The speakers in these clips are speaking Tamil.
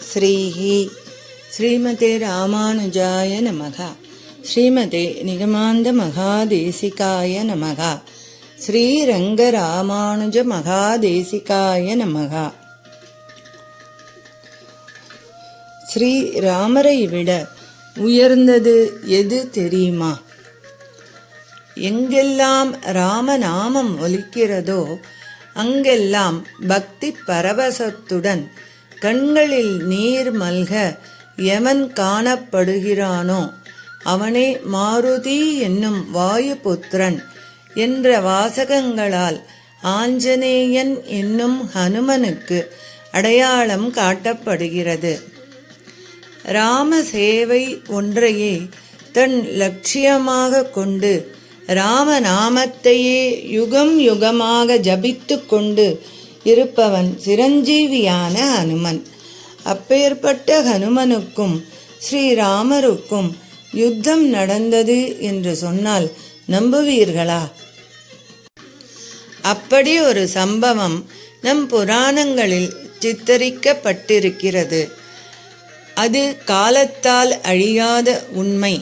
ஸ்ரீஹி ஸ்ரீமதே ராமானுஜாய நமக. ஸ்ரீமதே நிகமாந்த மகாதேசிகாய நமக. ஸ்ரீரங்க ராமானுஜ மகாதேசிகாய நமக. ஸ்ரீராமரை விட உயர்ந்தது எது தெரியுமா? எங்கெல்லாம் ராமநாமம் ஒலிக்கிறதோ அங்கெல்லாம் பக்தி பரவசத்துடன் கண்களில் நீர் மல்க எவன் காணப்படுகிறானோ அவனே மாருதி என்னும் வாயுபுத்திரன் என்ற வாசகங்களால் ஆஞ்சநேயன் என்னும் ஹனுமனுக்கு அடையாளம் காட்டப்படுகிறது. ராம சேவை ஒன்றையே தன் லட்சியமாக கொண்டு ராமநாமத்தையே யுகம் யுகமாக ஜபித்து கொண்டு இருப்பவன் சிரஞ்சீவியான ஹனுமன். அப்பேற்பட்ட ஹனுமனுக்கும் ஸ்ரீராமருக்கும் யுத்தம் நடந்தது என்று சொன்னால் நம்புவீர்களா? அப்படி ஒரு சம்பவம் நம் புராணங்களில் சித்தரிக்கப்பட்டிருக்கிறது. அது காலத்தால் அழியாத உண்மை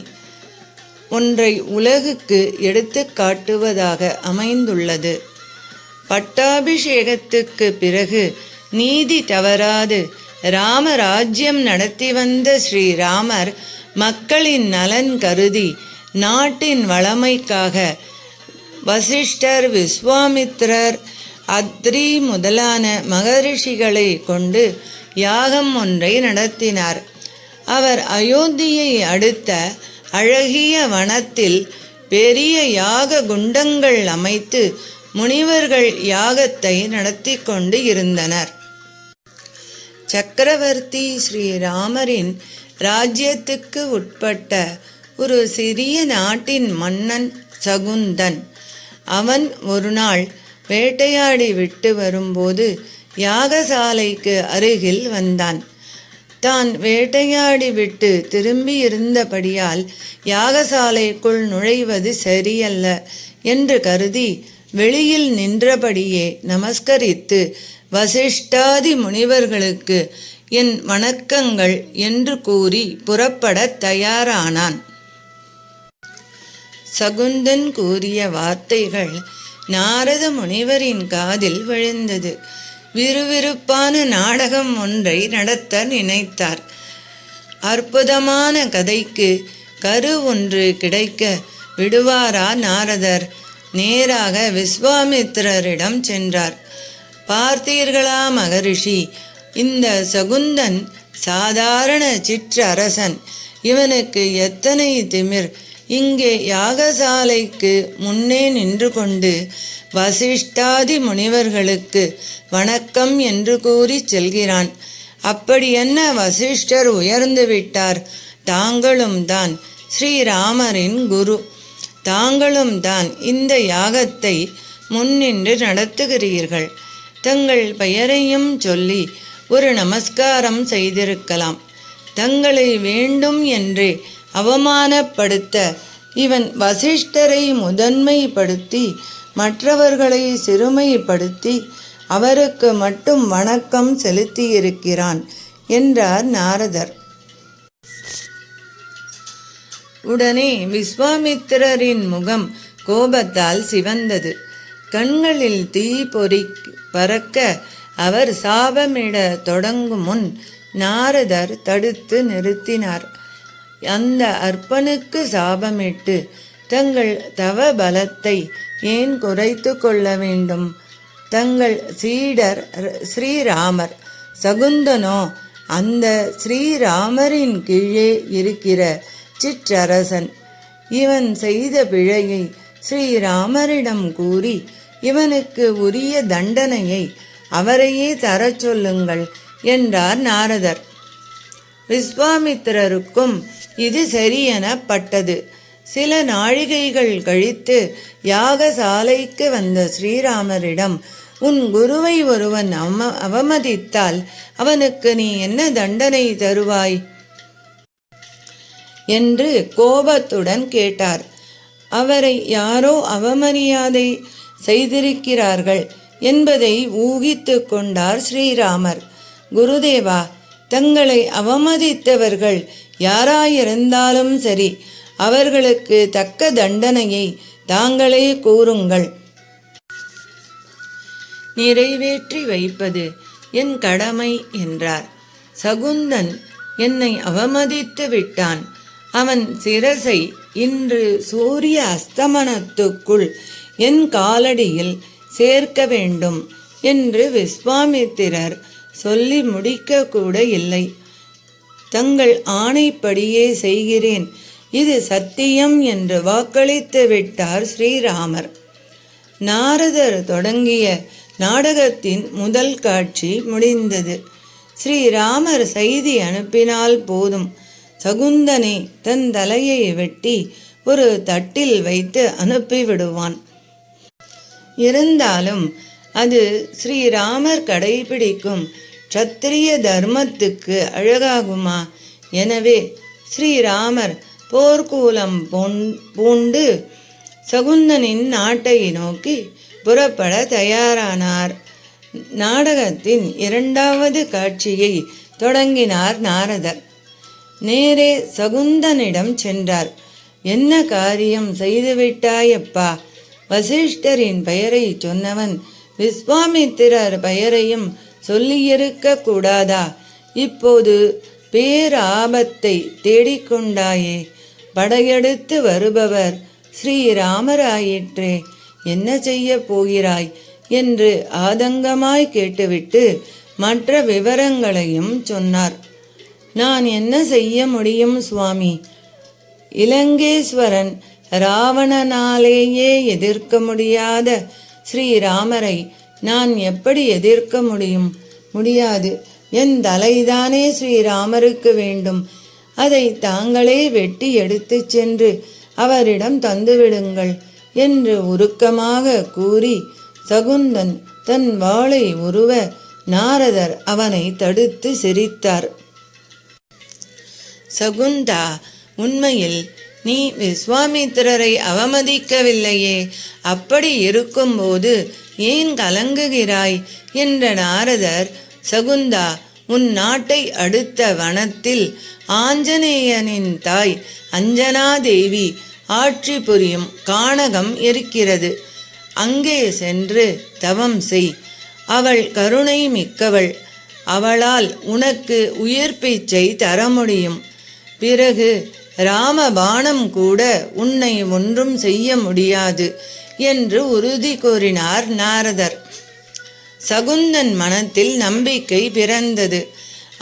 ஒன்றை உலகுக்கு எடுத்து காட்டுவதாக அமைந்துள்ளது. பட்டாபிஷேகத்துக்கு பிறகு நீதி தவறாது ராமராஜ்யம் நடத்தி வந்த ஸ்ரீராமர் மக்களின் நலன் கருதி நாட்டின் வளமைக்காக வசிஷ்டர், விஸ்வாமித்திரர், அத்ரி முதலான மகரிஷிகளை கொண்டு யாகம் ஒன்றை நடத்தினார். அவர் அயோத்தியை அடுத்த அழகிய வனத்தில் பெரிய யாக குண்டங்கள் அமைத்து முனிவர்கள் யாகத்தை நடத்தி கொண்டு இருந்தனர். சக்கரவர்த்தி ஸ்ரீராமரின் ராஜ்யத்துக்கு உட்பட்ட ஒரு சிறிய நாட்டின் மன்னன் சகுந்தன். அவன் ஒரு நாள் வேட்டையாடி விட்டு வரும்போது யாகசாலைக்கு அருகில் வந்தான். தான் வேட்டையாடி விட்டு திரும்பி இருந்தபடியால் யாகசாலைக்குள் நுழைவது சரியல்ல என்று கருதி வெளியில் நின்றபடியே நமஸ்கரித்து வசிஷ்டாதி முனிவர்களுக்கு என் வணக்கங்கள் என்று கூறி புறப்பட தயாரானான். சகுந்தன் கூறிய வார்த்தைகள் நாரத முனிவரின் காதில் விழுந்தது. விறுவிறுப்பான நாடகம் ஒன்றை நடத்த நினைத்தார். அற்புதமான கதைக்கு கரு ஒன்று கிடைக்க விடுவாரா நாரதர்? நேராக விஸ்வாமித்திரரிடம் சென்றார். பார்த்தீர்களா மகரிஷி, இந்த சகுந்தன் சாதாரண சிற்றரசன். இவனுக்கு எத்தனை திமிர்! இங்கே யாகசாலைக்கு முன்னே நின்று கொண்டு வசிஷ்டாதி முனிவர்களுக்கு வணக்கம் என்று கூறி செல்கிறான். அப்படி என்ன வசிஷ்டர் உயர்ந்து விட்டார்? தாங்களும் தான் ஸ்ரீராமரின் குரு. தாங்களும் தான் இந்த யாகத்தை முன்னின்று நடத்துகிறீர்கள். தங்கள் பெயரையும் சொல்லி ஒரு நமஸ்காரம் செய்திருக்கலாம். தங்களை வேண்டும் என்றே அவமானப்படுத்த இவன் வசிஷ்டரை முதன்மைப்படுத்தி மற்றவர்களை சிறுமைப்படுத்தி அவருக்கு மட்டும் வணக்கம் செலுத்தியிருக்கிறான் என்றார் நாரதர். உடனே விஸ்வாமித்திரரின் முகம் கோபத்தால் சிவந்தது. கண்களில் தீ பறக்க அவர் சாபமிட தொடங்கும் முன் நாரதர் தடுத்து நிறுத்தினார். அந்த அற்பனுக்கு சாபமிட்டு தங்கள் தவ பலத்தை ஏன் குறைத்து கொள்ள வேண்டும்? தங்கள் சீடர் ஸ்ரீராமர். சகுந்தனோ அந்த ஸ்ரீராமரின் கீழே இருக்கிற சிற்றரசன். இவன் செய்த பிழையை ஸ்ரீராமரிடம் கூறி இவனுக்கு உரிய தண்டனையை அவரையே தரச் சொல்லுங்கள் என்றார் நாரதர். விஸ்வாமித்திரருக்கும் இது சரியெனப்பட்டது. சில நாழிகைகள் கழித்து யாகசாலைக்கு வந்த ஸ்ரீராமரிடம், உன் குருவை ஒருவன் அவமதித்தால் அவனுக்கு நீ என்ன தண்டனை தருவாய் என்று கோபத்துடன் கேட்டார். அவரை யாரோ அவமரியாதை செய்திருக்கிறார்கள் என்பதை ஊகித்து கொண்டார் ஸ்ரீராமர். குருதேவா, தங்களை அவமதித்தவர்கள் யாராயிருந்தாலும் சரி, அவர்களுக்கு தக்க தண்டனையை தாங்களே கூறுங்கள். நிறைவேற்றி வைப்பது என் கடமை என்றார். சகுந்தன் என்னை அவமதித்து விட்டான். அவன் சிரசை இன்று சூரிய அஸ்தமனத்துக்குள் என் காலடியில் சேர்க்க வேண்டும் என்று விஸ்வாமித்திரர் சொல்லி முடிக்க கூட இல்லை. தங்கள் ஆணைப்படியே செய்கிறேன், இது சத்தியம் என்று வாக்களித்து விட்டார் ஸ்ரீராமர். நாரதர் தொடங்கிய நாடகத்தின் முதல் காட்சி முடிந்தது. ஸ்ரீராமர் செய்தி அனுப்பினால் போதும், சகுந்தனை தன் தலையை வெட்டி ஒரு தட்டில் வைத்து அனுப்பிவிடுவான். இருந்தாலும் அது ஸ்ரீராமர் கடைபிடிக்கும் க்ஷத்திரிய தர்மத்துக்கு அழகாகுமா? எனவே ஸ்ரீராமர் போர்க்கூலம் பூண்டு சகுந்தனின் நாட்டை நோக்கி புறப்பட தயாரானார். நாடகத்தின் இரண்டாவது காட்சியை தொடங்கினார் நாரதர். நேரே சகுந்தனிடம் சென்றார். என்ன காரியம் செய்துவிட்டாயப்பா? வசிஷ்டரின் பெயரை சொன்னவன் விஸ்வாமித்திரர் பெயரையும் சொல்லியிருக்க கூடாதா? இப்போது பேராபத்தை தேடிக்கொண்டாயே. படையெடுத்து வருபவர் ஸ்ரீராமராயிற்றே, என்ன செய்ய போகிறாய் என்று ஆதங்கமாய் கேட்டுவிட்டு மற்ற விவரங்களையும் சொன்னார். நான் என்ன செய்ய முடியும் சுவாமி? இலங்கேஸ்வரன் ராவணனாலேயே எதிர்க்க முடியாத ஸ்ரீராமரை நான் எப்படி எதிர்க்க முடியாது. என் தலைதானே ஸ்ரீராமருக்கு வேண்டும். அதை தாங்களே வெட்டி எடுத்து சென்று அவரிடம் தந்துவிடுங்கள் என்று உருக்கமாக கூறி சகுந்தன் தன் வாளை உருவ நாரதர் அவனை தடுத்து சிரித்தார். சகுந்தா, உண்மையில் நீ விஸ்வாமித்திரரை அவமதிக்கவில்லையே, அப்படி இருக்கும்போது ஏன் கலங்குகிறாய் என்ற நாரதர், சகுந்தா, உன் நாட்டை அடுத்த வனத்தில் ஆஞ்சநேயனின் தாய் அஞ்சனாதேவி ஆட்சி புரியும் கானகம் இருக்கிறது. அங்கே சென்று தவம் செய். அவள் கருணை மிக்கவள். அவளால் உனக்கு உயிர் பிச்சை தர முடியும். பிறகு ராமபாணம் கூட உன்னை ஒன்றும் செய்ய முடியாது என்று உறுதி கூறினார் நாரதர். சகுந்தன் மனத்தில் நம்பிக்கை பிறந்தது.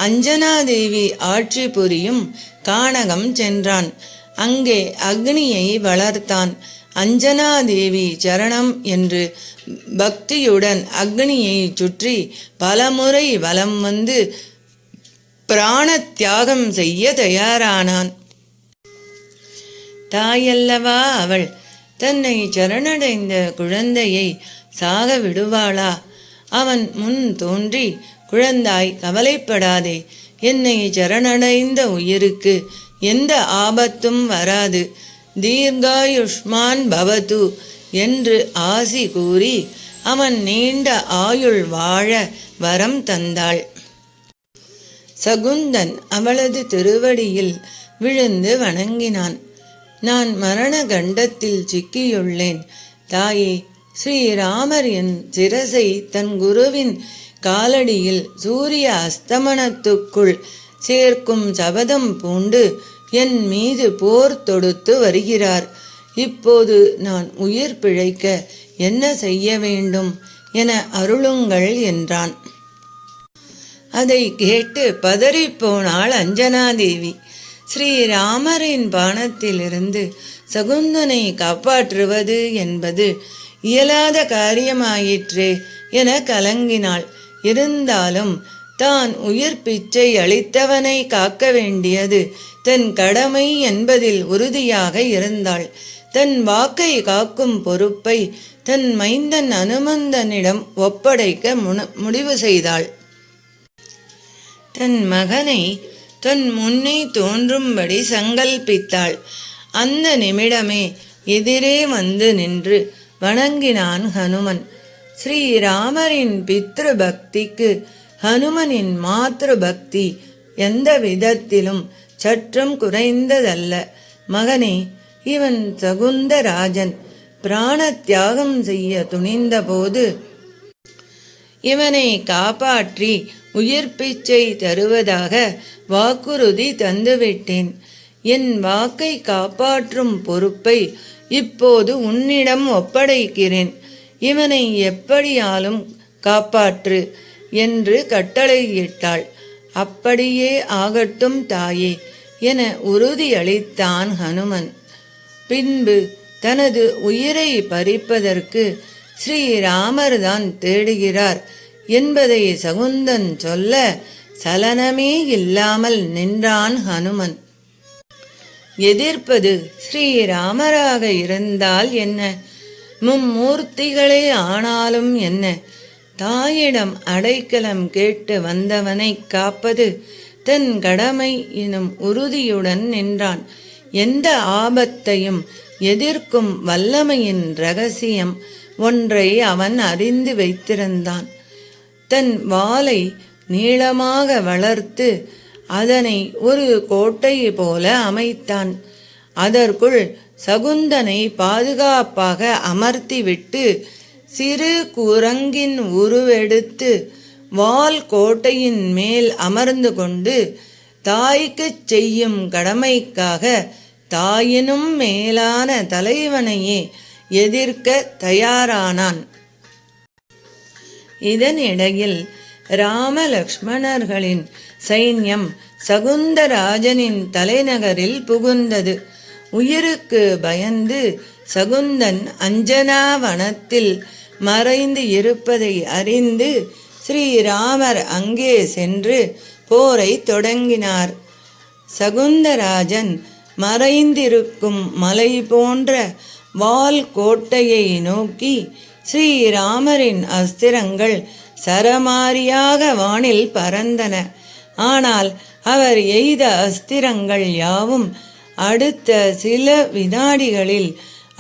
அஞ்சனாதேவி ஆட்சி புரியும் கானகம் சென்றான். அங்கே அக்னியை வளர்த்தான். அஞ்சனாதேவி சரணம் என்று பக்தியுடன் அக்னியை சுற்றி பலமுறை வலம் வந்து பிராண தியாகம் செய்ய தயாரானான். தாயல்லவா அவள், தன்னை சரணடைந்த குழந்தையை சாக விடுவாளா? அவன் முன் தோன்றி, குழந்தாய், கவலைப்படாதே, என்னை சரணடைந்த உயிருக்கு எந்த ஆபத்தும் வராது, தீர்காயுஷ்மான் பவது என்று ஆசி கூறி அவன் நீண்ட ஆயுள் வாழ வரம் தந்தாள். சகுந்தன் அவளது திருவடியில் விழுந்து வணங்கினான். நான் மரண கண்டத்தில் சிக்கியுள்ளேன். தாயே, ஸ்ரீராமர் என் சிரசை தன் குருவின் காலடியில் சூரிய அஸ்தமனத்துக்குள் சேர்க்கும் சபதம் பூண்டு என் மீது போர் தொடுத்து வருகிறார். இப்போது நான் உயிர் பிழைக்க என்ன செய்ய வேண்டும் என அருளுங்கள் என்றான். அதை கேட்டு பதறிப்போனாள் அஞ்சனாதேவி. ஸ்ரீராமரின் பாணத்திலிருந்து சகுந்தனை காப்பாற்றுவது என்பது இயலாத காரியமாயிற்றே என கலங்கினாள். இருந்தாலும் தான் உயிர் பிச்சை அளித்தவனை காக்க வேண்டியது தன் கடமை என்பதில் உறுதியாக இருந்தாள். தன் வாக்கை காக்கும் பொறுப்பை தன் மைந்தன் அனுமந்தனிடம் ஒப்படைக்க முடிவு செய்தாள். தன் மகனை தன் முன்னே தோன்றும்படி சங்கல்பித்தாள். அந்த நிமிடமே எதிரே வந்து நின்று வணங்கினான் ஹனுமன். ஸ்ரீராமரின் பித்ரு பக்திக்கு ஹனுமனின் மாத்ரு பக்தி எந்த விதத்திலும் சற்றும் குறைந்ததல்ல. மகனே, இவன் சகுந்தராஜன் பிராண தியாகம் செய்ய துணிந்தபோது இவனை காப்பாற்றி உயிர் பிச்சை தருவதாக வாக்குறுதி தந்துவிட்டேன். என் வாக்கை காப்பாற்றும் பொறுப்பை இப்போது உன்னிடம் ஒப்படைக்கிறேன். இவனை எப்படியாலும் காப்பாற்று என்று கட்டளையிட்டாள். அப்படியே ஆகட்டும் தாயே என உறுதியளித்தான் ஹனுமன். பின்பு தனது உயிரை பறிப்பதற்கு ஸ்ரீராமர்தான் தேடுகிறார் என்பதை சகுந்தன் சொல்ல சலனமே இல்லாமல் நின்றான் ஹனுமன். எதிர்ப்பது ஸ்ரீராமராக இருந்தால் என்ன, மும்மூர்த்திகளே ஆனாலும் என்ன, தாயிடம் அடைக்கலம் கேட்டு வந்தவனை காப்பது தன் கடமை எனும் உறுதியுடன் நின்றான். எந்த ஆபத்தையும் எதிர்க்கும் வல்லமையின் இரகசியம் ஒன்றை அவன் அறிந்து வைத்திருந்தான். தன் வாளை நீளமாக வளர்த்து அதனை ஒரு கோட்டை போல அமைத்தான். அதற்குள் சகுந்தனை பாதுகாப்பாக அமர்த்திவிட்டு சிறு குரங்கின் உருவெடுத்து வால் கோட்டையின் மேல் அமர்ந்து கொண்டு தாய்க்கு செய்யும் கடமைக்காக தாயினும் மேலான தலைவனையே எதிர்க்க தயாரானான். இதனிடையில் ராமலக்ஷ்மணர்களின் சைன்யம் சகுந்தராஜனின் தலைநகரில் புகுந்தது. உயிருக்கு பயந்து சகுந்தன் அஞ்சனாவனத்தில் மறைந்து இருப்பதை அறிந்து ஸ்ரீராமர் அங்கே சென்று போரை தொடங்கினார். சகுந்தராஜன் மறைந்திருக்கும் மலை போன்ற வால் கோட்டையை நோக்கி ஸ்ரீராமரின் அஸ்திரங்கள் சரமாரியாக வானில் பறந்தன. ஆனால் அவர் எய்த அஸ்திரங்கள் யாவும் அடுத்த சில வினாடிகளில்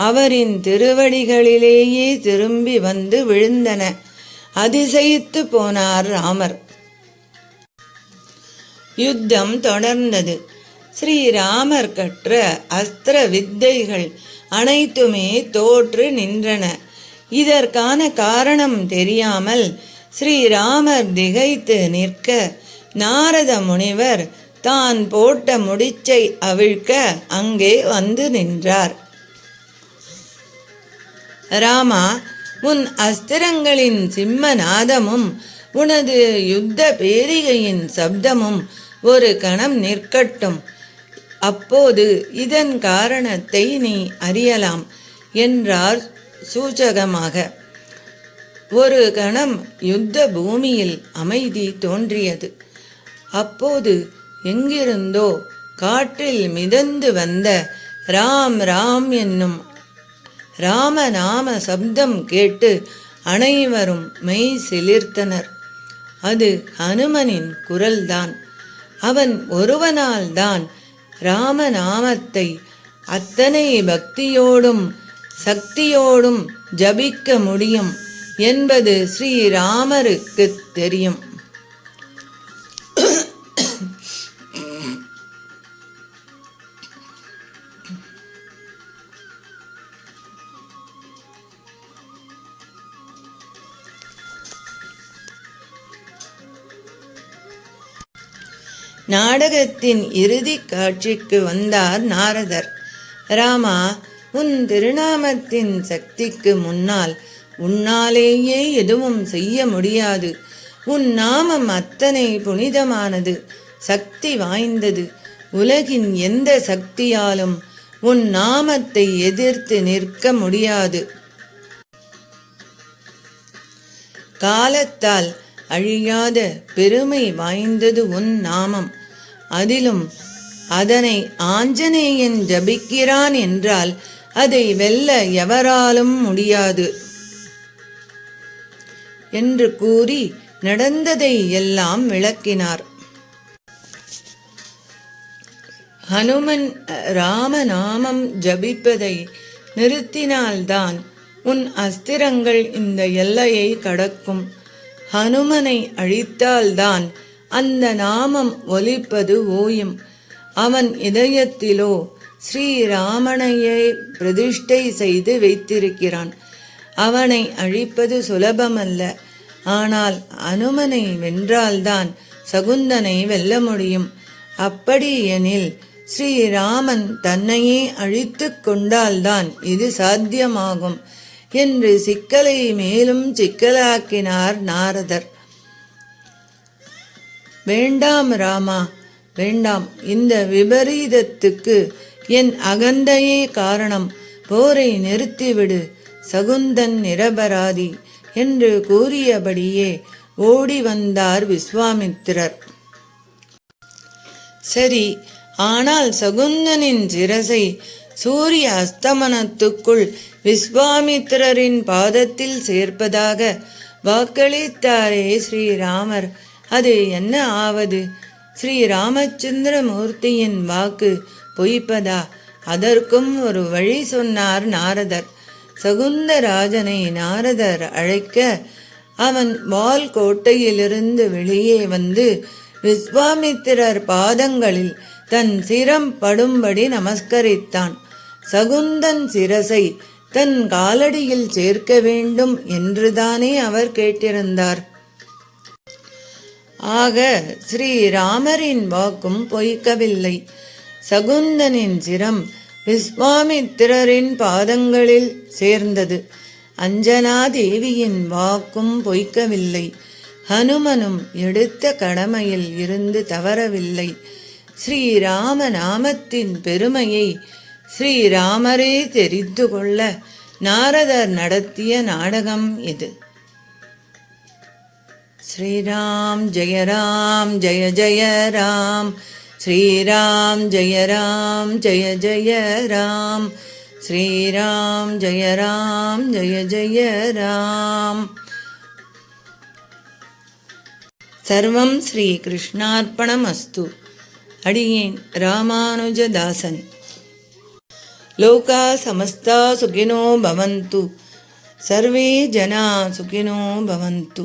அவரின் திருவடிகளிலேயே திரும்பி வந்து விழுந்தன. அதிசயித்து போனார் ராமர். யுத்தம் தொடர்ந்தது. ஸ்ரீராமர் கற்ற அஸ்திர வித்தைகள் அனைத்துமே தோற்று நின்றன. இதற்கான காரணம் தெரியாமல் ஸ்ரீராமர் திகைத்து நிற்க நாரத முனிவர் தான் போட்ட முடிச்சை அவிழ்க்க அங்கே வந்து நின்றார். ராமா, உன் அஸ்திரங்களின் சிம்மநாதமும் உனது யுத்த பேரிகையின் சப்தமும் ஒரு கணம் நிற்கட்டும். அப்போது இதன் காரணத்தை நீ அறியலாம் என்றார் சூச்சகமாக. ஒரு கணம் யுத்த பூமியில் அமைதி தோன்றியது. அப்போது எங்கிருந்தோ காற்றில் மிதந்து வந்த ராம் ராம் என்னும் ராமநாம சப்தம் கேட்டு அனைவரும் மெய் சிலிர்த்தனர். அது ஹனுமனின் குரல்தான். அவன் ஒருவனால்தான் ராமநாமத்தை அத்தனை பக்தியோடும் சக்தியோடும் ஜபிக்க முடியும் என்பது ஸ்ரீராமருக்கு தெரியும். நாடகத்தின் இறுதி காட்சிக்கு வந்தார் நாரதர். ராமா, உன் திருநாமத்தின் சக்திக்கு முன்னால் உன்னாலேயே எதுவும் செய்ய முடியாது. உன் நாமம் அத்தனை புனிதமானது, சக்தி வாய்ந்தது. உலகின் எந்த சக்தியாலும் உன் நாமத்தை எதிர்த்து நிற்க முடியாது. காலத்தால் அழியாத பெருமை வாய்ந்தது உன் நாமம். அதிலும் அதனை ஆஞ்சநேயன் ஜபிக்கிறான் என்றால் அதை வெல்ல எவராலும் முடியாது என்று கூறி நடந்ததை எல்லாம் விளக்கினார். ஹனுமன் ராமநாமம் ஜபிப்பதை நிறுத்தினால்தான் உன் அஸ்திரங்கள் இந்த எல்லையை கடக்கும். ஹனுமனை அழித்தால்தான் அந்த நாமம் ஒலிப்பது ஓயும். அவன் இதயத்திலோ ஸ்ரீராமனையை பிரதிஷ்டை செய்து வைத்திருக்கிறான். அவனை அழிப்பது சுலபமல்ல. ஆனால் அனுமனை வென்றால்தான் சகுந்தனை வெல்ல முடியும். அப்படி எனில் ஸ்ரீராமன் தன்னையே அழித்து கொண்டால்தான் இது சாத்தியமாகும் என்று சிக்கலை மேலும் சிக்கலாக்கினார் நாரதர். வேண்டாம் ராமா, வேண்டாம். இந்த விபரீதத்துக்கு என் அகந்தையே காரணம். போரை நிறுத்திவிடு. சகுந்தன் நிரபராதி என்று கூறியபடியே ஓடி வந்தார் விஸ்வாமித்திரர். சரி, ஆனால் சகுந்தனின் சிரசை சூரிய அஸ்தமனத்துக்குள் விஸ்வாமித்திரரின் பாதத்தில் சேர்ப்பதாக வாக்களித்தாரே ஸ்ரீராமர், அது என்ன ஆவது? ஸ்ரீராமச்சந்திரமூர்த்தியின் வாக்கு பொய்ப்பதா? அதற்கும் ஒரு வழி சொன்னார் நாரதர். சகுந்தராஜனை நாரதர் அழைக்க அவன் வால் கோட்டையிலிருந்து வெளியே வந்து விஸ்வாமித்திரர் பாதங்களில் தன் சிரம் படும்படி நமஸ்கரித்தான். சகுந்தன் சிரசை தன் காலடியில் சேர்க்க வேண்டும் என்றுதானே அவர் கேட்டிருந்தார். ஆக ஸ்ரீராமரின் வாக்கும் பொய்க்கவில்லை. சகுந்தனின் சிரம் விஸ்வாமித்திரரின் பாதங்களில் சேர்ந்தது. அஞ்சனாதேவியின் வாக்கும் பொய்க்கவில்லை. ஹனுமனும் எடுத்த கடமையில் இருந்து தவறவில்லை. ஸ்ரீராம நாமத்தின் பெருமையை ஸ்ரீராமரே தெரிந்து கொள்ள நாரதர் நடத்திய நாடகம் இது. ஸ்ரீராம் ஜெய ராம் ஜெய ஜெய ராம், ஸ்ரீராம் ஜெய ராம் ஜெய ஜெய ராம், ஸ்ரீராம் ஜெய ராம் ஜெய ஜெய ராம். சர்வம் ஸ்ரீ கிருஷ்ணார்ப்பணமஸ்து. அடியேன் ராமானுஜதாசன். லோகா சமஸ்தா சுகினோ பவந்து, சர்வே ஜனா சுகினோ பவந்து.